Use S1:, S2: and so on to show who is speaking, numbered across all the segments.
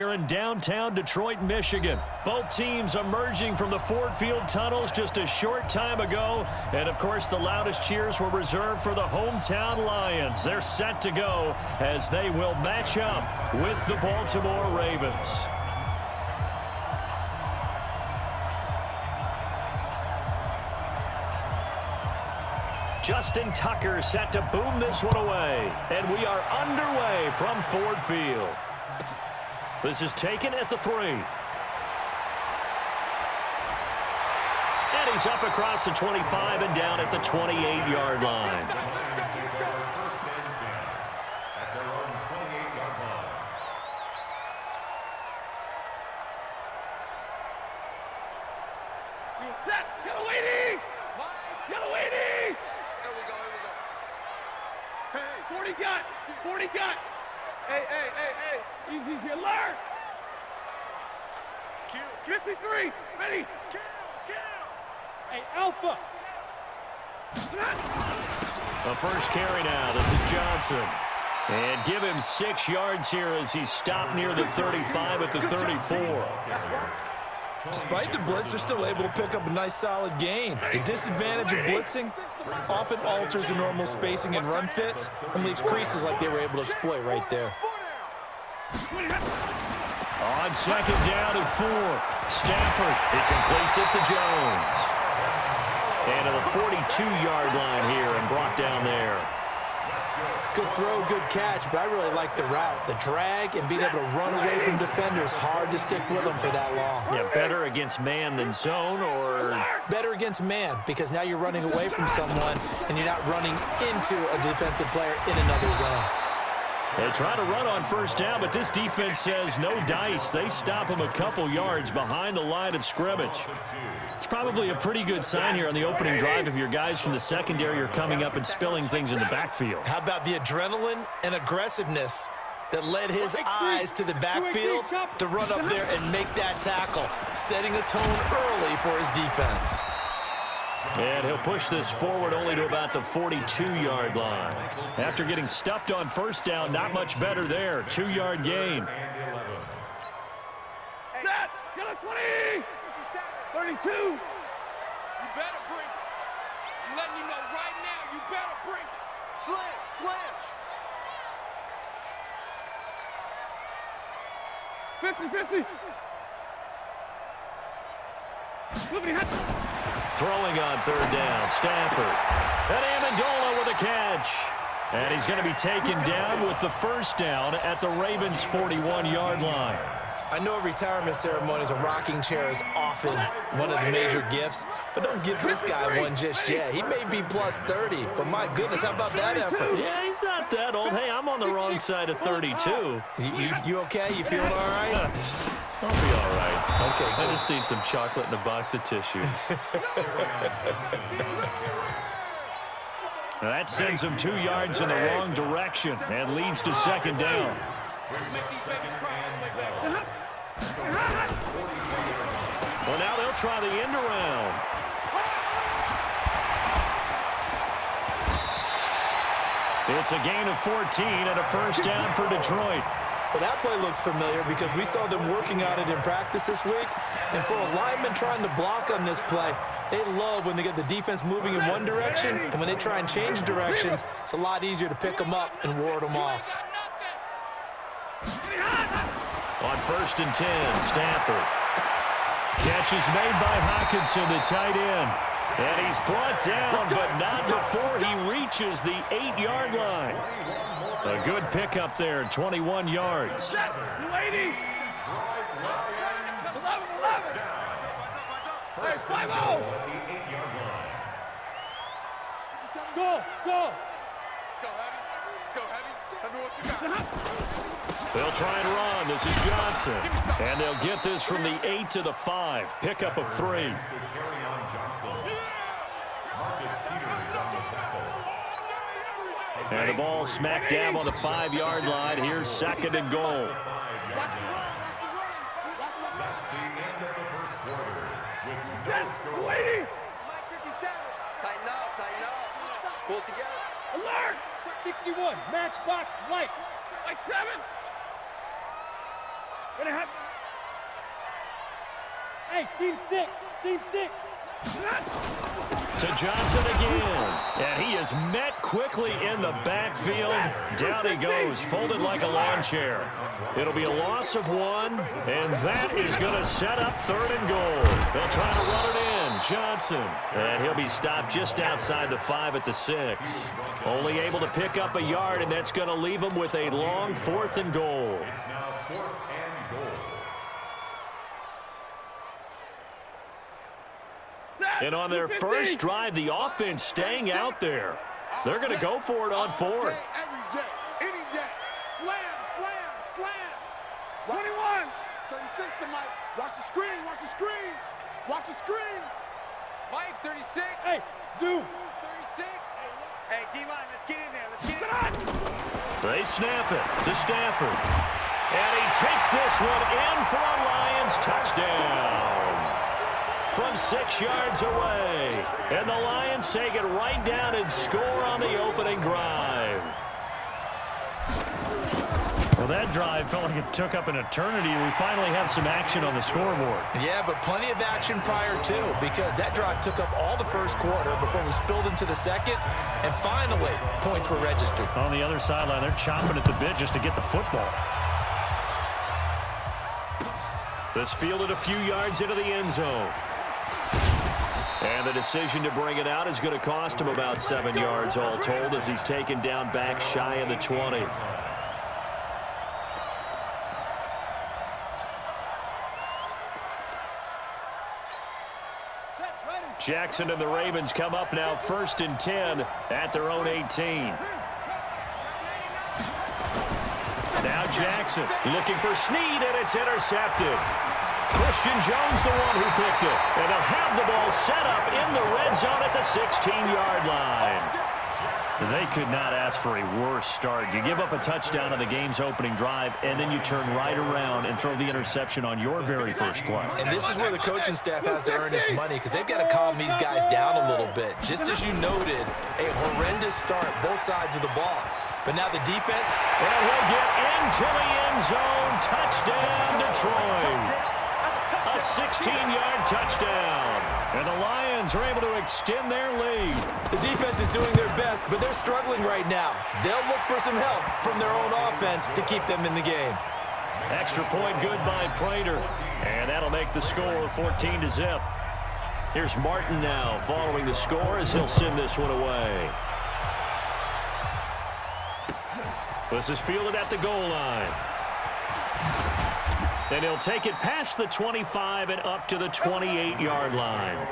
S1: Here in downtown Detroit, Michigan. Both teams emerging from the Ford Field tunnels just a short time ago. And, of course, the loudest cheers were reserved for the hometown Lions. They're set to go as they will match up with the Baltimore Ravens. Justin Tucker set to boom this one away. And we are underway from Ford Field. This is taken at the 3. And he's up across the 25 and down at the 28-yard line.
S2: Yellow 80! Yellow 80! Here we go. Hey, 40 got! 40 got! Hey. Easy, alert! 53, ready! Kill! Hey, Alpha!
S1: The first carry now. This is Johnson. And give him 6 yards here as he's stopped near the 35 at the 34.
S3: Despite the blitz, they're still able to pick up a nice, solid gain. The disadvantage of blitzing often alters the normal spacing and run fits and leaves creases like they were able to exploit right there.
S1: On second down and 4, Stafford. He completes it to Jones. And to the 42-yard line here and brought down there.
S3: Good throw, good catch, but I really like the route. The drag and being able to run away from defenders, hard to stick with them for that long.
S1: Yeah, better against man than zone, or?
S3: Better against man, because now you're running away from someone and you're not running into a defensive player in another zone.
S1: They try to run on first down, but this defense says no dice. They stop them a couple yards behind the line of scrimmage. It's probably a pretty good sign here on the opening drive if your guys from the secondary are coming up and spilling things in the backfield.
S3: How about the adrenaline and aggressiveness that led his eyes to the backfield to run up there and make that tackle, setting a tone early for his defense.
S1: And he'll push this forward only to about the 42-yard line. After getting stuffed on first down, not much better there. 2-yard gain.
S2: Set! Get a 20! 32! You better bring it. I'm letting you know right now, you better bring it. Slam! 50!
S1: Throwing on third down, Stafford. And Amendola with a catch. And he's going to be taken down with the first down at the Ravens' 41-yard line.
S3: I know at retirement ceremonies, a rocking chair is often one of the major gifts, but don't give this guy one just yet. He may be plus 30, but my goodness, how about that effort?
S1: Yeah, he's not that old. Hey, I'm on the wrong side of 32.
S3: You okay? You feeling all right?
S1: I'll be all right.
S3: Okay, good.
S1: I just need some chocolate and a box of tissues. That sends him 2 yards in the wrong direction and leads to second down. Well, now they'll try the end around. It's a gain of 14 and a first down for Detroit.
S3: Well, that play looks familiar because we saw them working on it in practice this week. And for a lineman trying to block on this play, they love when they get the defense moving in one direction, and when they try and change directions, it's a lot easier to pick them up and ward them off.
S1: On first and 10, Stafford. Catch is made by Hockenson, the tight end. And he's brought down, but not before he reaches the 8-yard line. A good pickup there, 21 yards.
S2: 280! 11! Hey, 5-0! Go! Let's go heavy. Let me what you got.
S1: They'll try and run. This is Johnson. And they'll get this from the 8 to the 5. Pickup of 3. And the ball smack dab on the 5-yard line. Here's second and goal.
S2: Tighten up. Pull it together. Alert! 61, matchbox lights. Light 7. Hey, seam six.
S1: To Johnson again. And he is met quickly in the backfield. Down he goes, folded like a lawn chair. It'll be a loss of 1, and that is going to set up 3rd and goal. They'll try to run it in. Johnson. And he'll be stopped just outside the 5 at the 6. Only able to pick up a yard, and that's going to leave him with a long 4th and goal. And on their first drive, the offense staying out there. They're going to go for it on 4th.
S2: Every day, any day. Slam. 21. 36 to Mike. Watch the screen. Mike, 36. Hey, zoom. 36. Hey, D-line, let's get in there.
S1: They snap it to Stafford. And he takes this one in for a Lions touchdown. From 6 yards away. And the Lions take it right down and score on the opening drive. Well, that drive felt like it took up an eternity. We finally have some action on the scoreboard.
S3: Yeah, but plenty of action prior to, because that drive took up all the first quarter before we spilled into the second, and finally, points were registered.
S1: On the other sideline, they're chomping at the bit just to get the football. This fielded a few yards into the end zone. And the decision to bring it out is going to cost him about 7 yards all told as he's taken down back shy of the 20. Jackson and the Ravens come up now 1st and 10 at their own 18. Now Jackson looking for Snead, and it's intercepted. Christian Jones the one who picked it. And they'll have the ball set up in the red zone at the 16-yard line. They could not ask for a worse start. You give up a touchdown on the game's opening drive, and then you turn right around and throw the interception on your very first play.
S3: And this is where the coaching staff has to earn its money, because they've got to calm these guys down a little bit. Just as you noted, a horrendous start, both sides of the ball. But now the defense,
S1: and he'll get into the end zone. Touchdown, Detroit. A 16-yard touchdown. And the Lions are able to extend their lead.
S3: The defense is doing their best, but they're struggling right now. They'll look for some help from their own offense to keep them in the game.
S1: Extra point good by Prater. And that'll make the score 14-0. Here's Martin now following the score as he'll send this one away. This is fielded at the goal line. And he'll take it past the 25 and up to the 28-yard line.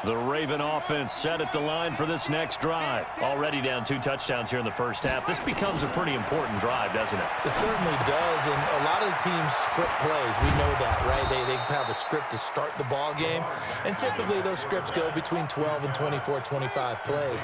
S1: The Raven offense set at the line for this next drive. Already down 2 touchdowns here in the first half. This becomes a pretty important drive, doesn't it?
S3: It certainly does, and a lot of the teams script plays. We know that, right? They have a script to start the ball game, and typically those scripts go between 12 and 24, 25 plays.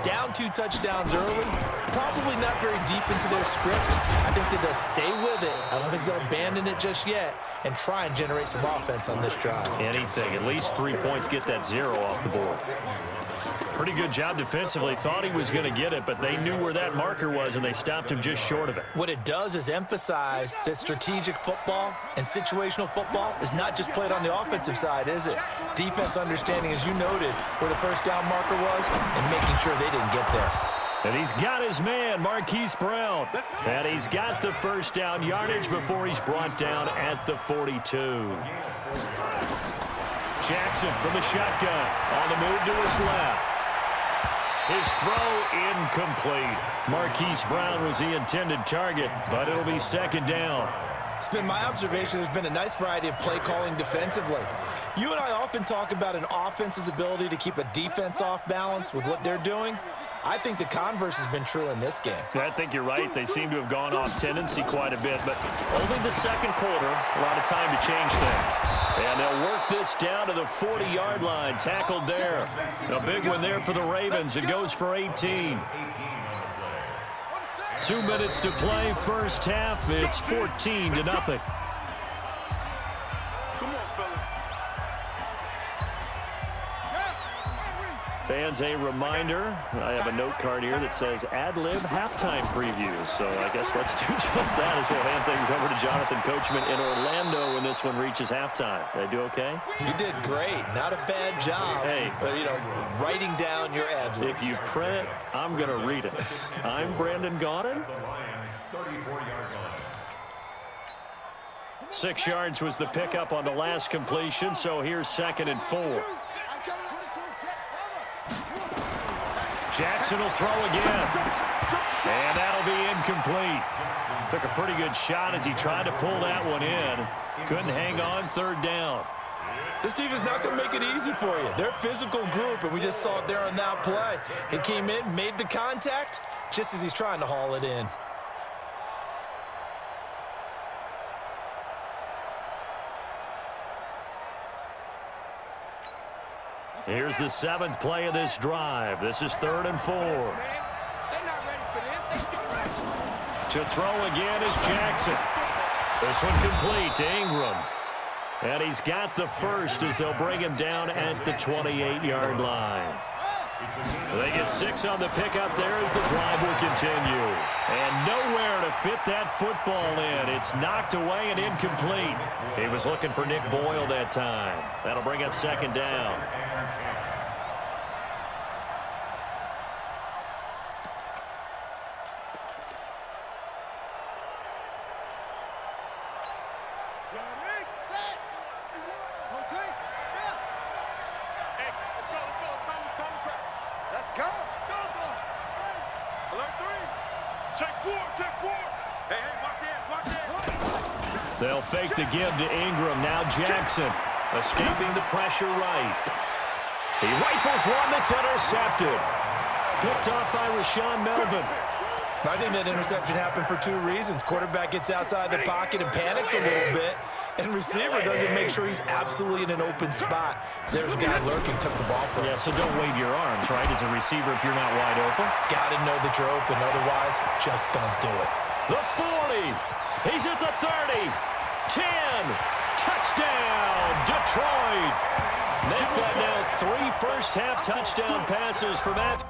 S3: Down 2 touchdowns early, probably not very deep into their script. I think that they'll stay with it. I don't think they'll abandon it just yet and try and generate some offense on this drive.
S1: Anything. At least 3 points, get that 0 off the board. Pretty good job defensively. Thought he was going to get it, but they knew where that marker was, and they stopped him just short of it.
S3: What it does is emphasize that strategic football and situational football is not just played on the offensive side, is it? Defense understanding, as you noted, where the first down marker was and making sure they didn't get there.
S1: And he's got his man, Marquise Brown. And he's got the first down yardage before he's brought down at the 42. Jackson from the shotgun on the move to his left. His throw incomplete. Marquise Brown was the intended target, but it'll be second down.
S3: It's been my observation there's been a nice variety of play calling defensively. You and I often talk about an offense's ability to keep a defense off balance with what they're doing. I think the converse has been true in this game.
S1: I think you're right. They seem to have gone off tendency quite a bit, but only the second quarter, a lot of time to change things. And they'll work this down to the 40-yard line, tackled there. A big one there for the Ravens. It goes for 18. 2 minutes to play, first half. It's 14-0. Fans, a reminder, I have a note card here that says ad-lib halftime previews. So I guess let's do just that as we'll hand things over to Jonathan Coachman in Orlando when this one reaches halftime. Did I do okay?
S3: You did great. Not a bad job.
S1: Hey.
S3: Writing down your ad-libs.
S1: If you print it, I'm going to read it. I'm Brandon Gaudin. 6 yards was the pickup on the last completion, so here's 2nd and 4. Jackson will throw again. And that'll be incomplete. Took a pretty good shot as he tried to pull that one in. Couldn't hang on 3rd down.
S3: This defense is not going to make it easy for you. They're a physical group, and we just saw it there on that play. He came in, made the contact, just as he's trying to haul it in.
S1: Here's the 7th play of this drive. This is 3rd and 4. To throw again is Jackson. This one complete to Ingram. And he's got the first as they'll bring him down at the 28-yard line. They get 6 on the pickup there as the drive will continue. And nowhere to fit that football in. It's knocked away and incomplete. He was looking for Nick Boyle that time. That'll bring up 2nd down. They'll fake the give to Ingram. Now Jackson escaping the pressure right. He rifles one that's intercepted. Picked off by Rashaan Melvin.
S3: I think that interception happened for 2 reasons. Quarterback gets outside the pocket and panics a little bit, and receiver doesn't make sure he's absolutely in an open spot. There's a guy lurking, took the ball from him.
S1: Yeah, so don't wave your arms, right, as a receiver if you're not wide open.
S3: Got to know that you're open, otherwise just don't do it.
S1: The 40. He's at the 30. 10. Touchdown, Detroit. Make that now 3 first-half touchdown passes for Matt.